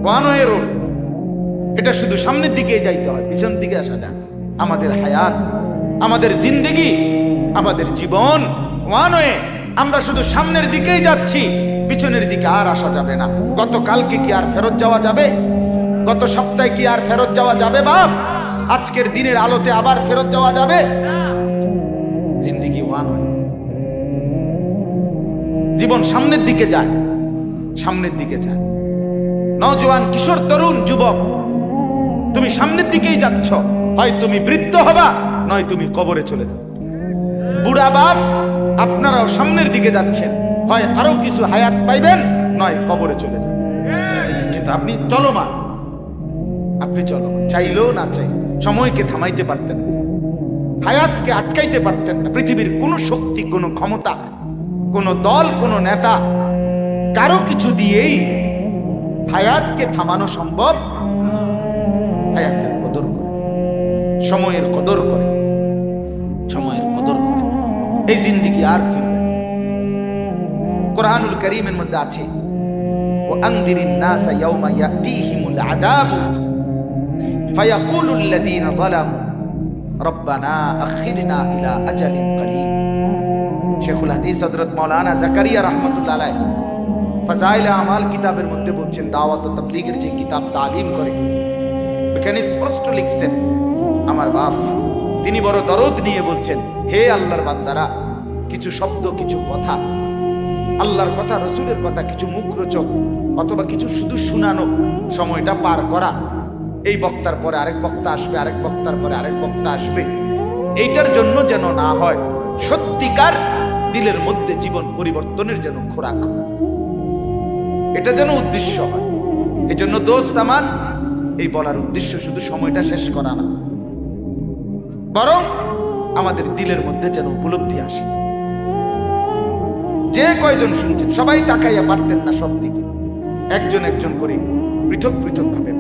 One way road, এটা শুধু সামনের দিকে যাইতে হয়, পিছন দিকে আসা যায়। আমাদের হায়াত, আমাদের জিন্দেগি, আমাদের জীবন ওয়ান ওয়ে। আমরা শুধু সামনের দিকেই যাচ্ছি, পিছনের দিকে আর আসা যাবে না। গতকালকে কি আর ফেরত যাওয়া যাবে? গত সপ্তাহে কি আর ফেরত যাওয়া যাবে বাপ? আজকের দিনের আলোতে আবার ফেরত যাওয়া যাবে? জিন্দেগি ওয়ান ওয়ে। জীবন সামনের দিকে যায়, সামনের দিকে যায়। নওজোয়ান, কিশোর, তরুণ, যুবক, তুমি সামনের দিকেই যাচ্ছ। হয় তুমি বৃদ্ধ হবা, নয় তুমি কবরে চলে যাও। বুড়া বাপ, আপনারাও সামনের দিকে যাচ্ছেন, হয় আরো কিছু হায়াত পাইবেন, নয় কবরে চলে যাবেন। কিন্তু আপনি চলমান, আপনি চলমান, চাইলেও না চাই সময়কে থামাইতে পারতেন না, হায়াতকে আটকাইতে পারতেন না। পৃথিবীর কোন শক্তি, কোন ক্ষমতা, কোন দল, কোন নেতা, কারো কিছু দিয়েই হায়াতকে থামানো সম্ভব? হায়াতের কদর করে, সময়ের কদর করে, সময়ের কদর করে। এই জিন্দেগি আর ফিরবে। কুরআনুল কারীমের মধ্যে আছে, ওয়া আনদিরিন নাসা ইয়াওমা ইয়াতিহিমুল আযাবু ফায়াকুলুল লাযীনা যালামু রব্বানা আখিরনা ইলা আজালিন করিব। শেখুল হাদিস হযরত মাওলানা জাকারিয়া রাহমাতুল্লাহ আলাইহি ফাজাইলে আমাল কিতাবের মধ্যে বলছেন, দাওয়াত ও তাবলীগের যে কিতাব তালিম করে, এখানে স্পষ্ট লিখছেন আমার বাপ, তিনি বড় দরদ নিয়ে বলছেন, হে আল্লাহর বান্দারা, কিছু শব্দ, কিছু কথা, আল্লাহর কথা, রসুলের কথা, কিছু মুখরোচক অথবা কিছু শুধু শুনানো, সময়টা পার করা, এই বক্তার পরে আরেক বক্তা আসবে, আরেক বক্তার পরে আরেক বক্তা আসবে, এইটার জন্য যেন না হয়, সত্যিকার দিলের মধ্যে জীবন পরিবর্তনের যেন খোরাক হয়, এটা যেন উদ্দেশ্য হয়। এই জন্য দোস্ত আমার, এই বলার উদ্দেশ্য শুধু সময়টা শেষ করা না, বরং আমাদের দিলের মধ্যে যেন উপলব্ধি আসে। যে কয়জন শুনছেন সবাই তাকাইয়া পারতেন না সব দিকে, একজন একজন করে পৃথক পৃথক ভাবে